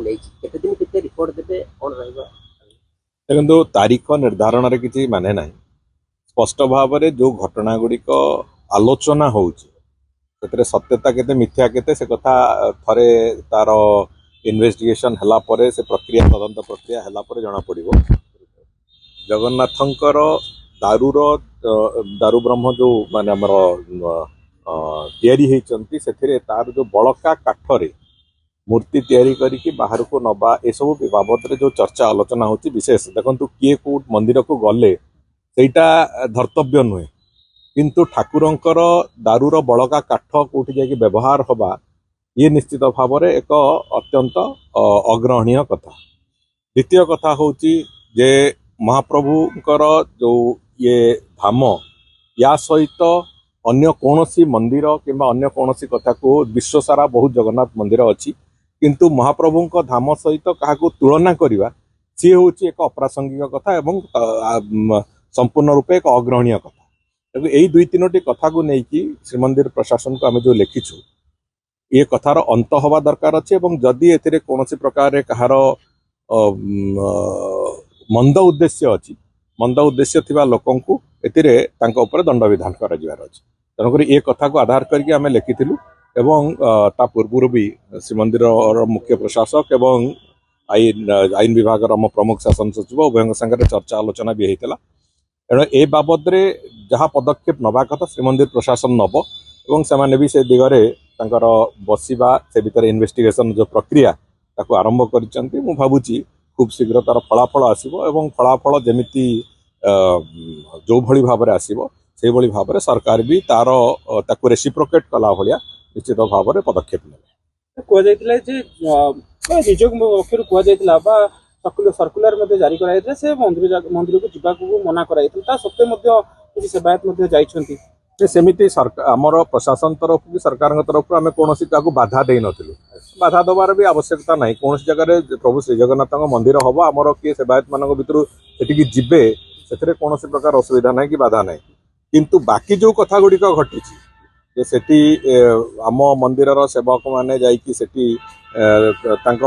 Report देते कौन रहेगा? देखो तारीख निर्धारण किसी माने ना स्पष्ट भाव में जो घटना गुड़िक आलोचना होउची सत्यता केते मिथ्या केते से कथा थरे तार इन्वेस्टिगेशन हला परे से प्रक्रिया तदंत प्रक्रिया हला परे जना पड़िबो। जगन्नाथंकर दारूर दारू ब्रह्म जो माने हमर तयारी हेचंती सेथिरे तार जो बळका काठरे मूर्ति तैयारी करिकी बाहर को नबा ए सब बाबद जो चर्चा आलोचना होची विशेष देखंतु किए को मंदिर को गले सेटा धर्तव्य नुहे किंतु ठाकुरंकर दारूर बड़का काठ कोठी जाके व्यवहार हवा ये निश्चित भाव में एक अत्यंत अग्रहणीय कथा। द्वितीय कथा होची जे महाप्रभुंकर जो ये धाम या सहित अन्य कोनोसी मंदिर किंबा अन्य कोनोसी कथा को विश्व सारा बहुत जगन्नाथ मंदिर अच्छी किंतु महाप्रभुंक धाम सहित क्या तुलना करवा सी हूँ एक अप्रासंगिक कथा एवं संपूर्ण रूपे एक अग्रहणीय कथा। यही दुई तीनोटी कथा को लेकिन श्रीमंदिर प्रशासन को आम जो लिखिछू ये कथार अंत हवा दरकार अच्छे जदि ए कौन प्रकार कहार मंद उद्देश्य अच्छी मंद उद्देश्य थिबा लोकं को एतिरे तांका ऊपर दंड विधान कर तेणुक ये कथा को आधार करके आम लिखिलु एवं ता पूर्व भी श्रीमंदिर मुख्य प्रशासक एवं आईन विभाग प्रमुख शासन सचिव उभय संगे चर्चा आलोचना भी होता तेणु ए बाबद जहाँ पदक्षेप नवा कथा श्रीमंदिर प्रशासन नब एवं से भी से दिगरे तांकर बसिबा से भितर इन्वेस्टिगेशन जो प्रक्रिया ताको आरंभ करिसंती मु भाबुची खूब शीघ्र तार फलाफल आसीबो एवं फलाफल जेमिति जो भली भाव में आसीबो से भली भाव में सरकार भी तार ताको रेसिप्रोकेट कला भलिया निश्चित भाव में पदक्षेप ने कहले निजोग पक्षर कहला सर्कुलर जारी कराइला से मंदिर को जीवा को मना कराइला सत्वे सेवायत जाइछंती सेमिति आमर प्रशासन तरफ कि सरकार तरफ आम कौन बाधा दे नथिलु बाधा दबार भी आवश्यकता नहीं कौन जगह प्रभु श्री जगन्नाथ मंदिर हम आमर किए सेवायत मान भर से जीवे से कौन प्रकार असुविधा ना कि बाधा ना किंतु बाकी जो कथा गुड़िक घटी सेठी आम मंदिर सेवक मैंने जाकि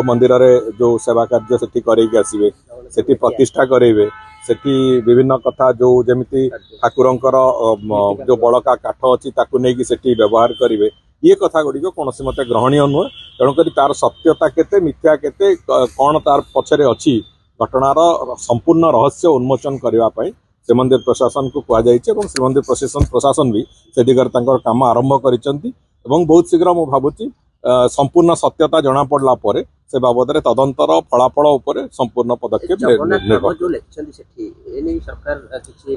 मंदिर जो सेवा कार्य सेठी करैके आसीबे सेठी प्रतिष्ठा करेबे सेठी विभिन्न कथा जो जमिति ठाकुरंकर जो बड़का काठ अच्छी ताकू नहीं सेठी व्यवहार करेंगे ये कथा गुड़िक कौन मत ग्रहणीय नुहे तेणुक तार सत्यता केते मिथ्या केते कौन तार पछरे अच्छी घटनार संपूर्ण रहस्य उन्मोचन करने श्रीमंदिर प्रशासन को कहुई श्रीमंदिर प्रशासन भी से दिगरे काम आरंभ कर बहुत शीघ्र मुझे भावुची संपूर्ण सत्यता जना पड़ला परे से बाबद तदंतर फलाफल उपर संपूर्ण पदक्षेप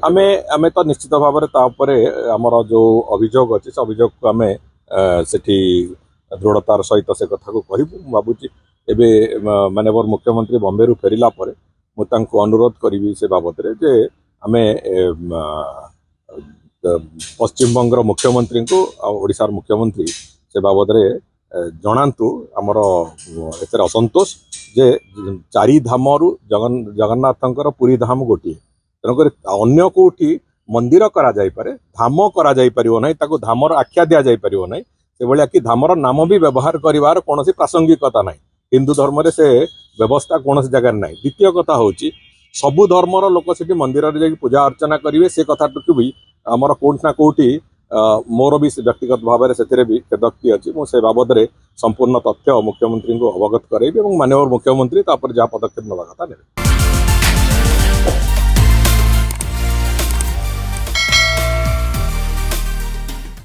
आमे तो निश्चित भाव में आमर जो अभियोग अच्छी से अभियोग को आम सेठी दृढ़तार सहित से कथा को कहबू भावुची एवं माननीय मुख्यमंत्री बॉम्बे फेरिला परे मुझे अनुरोध करी से बाबद जे आमे पश्चिम बंगर मुख्यमंत्री को ओडिशार मुख्यमंत्री से बाबद जनातु आमर एतर असंतोष जे चारि धाम रु जगन्नाथंकर पुरी धाम गोटे तेणुक अन्य कोठी मंदिर करा जाई पारे धाम करा जाई परिवो नै ताको धामर आख्या दिया जाई परिवो नै से भलिया कि धामर नाम भी व्यवहार करिवार कोनोसी प्रासंगिकता नै हिंदू धर्म रे से व्यवस्था कोनोसी जगह नै। द्वितीय कथा होची सबु धर्मर लोक सेठी मंदिर रे जाई पूजा अर्चना करिवे से कथाटू भी आमर कोठना कोठी मोर भी व्यक्तिगत भाव में से भी खेदक्ति अच्छी मुझे बाबद संपूर्ण तथ्य मुख्यमंत्री को अवगत करेबी और माननीय मुख्यमंत्री जहाँ पदक्षेप नवा कथा ने।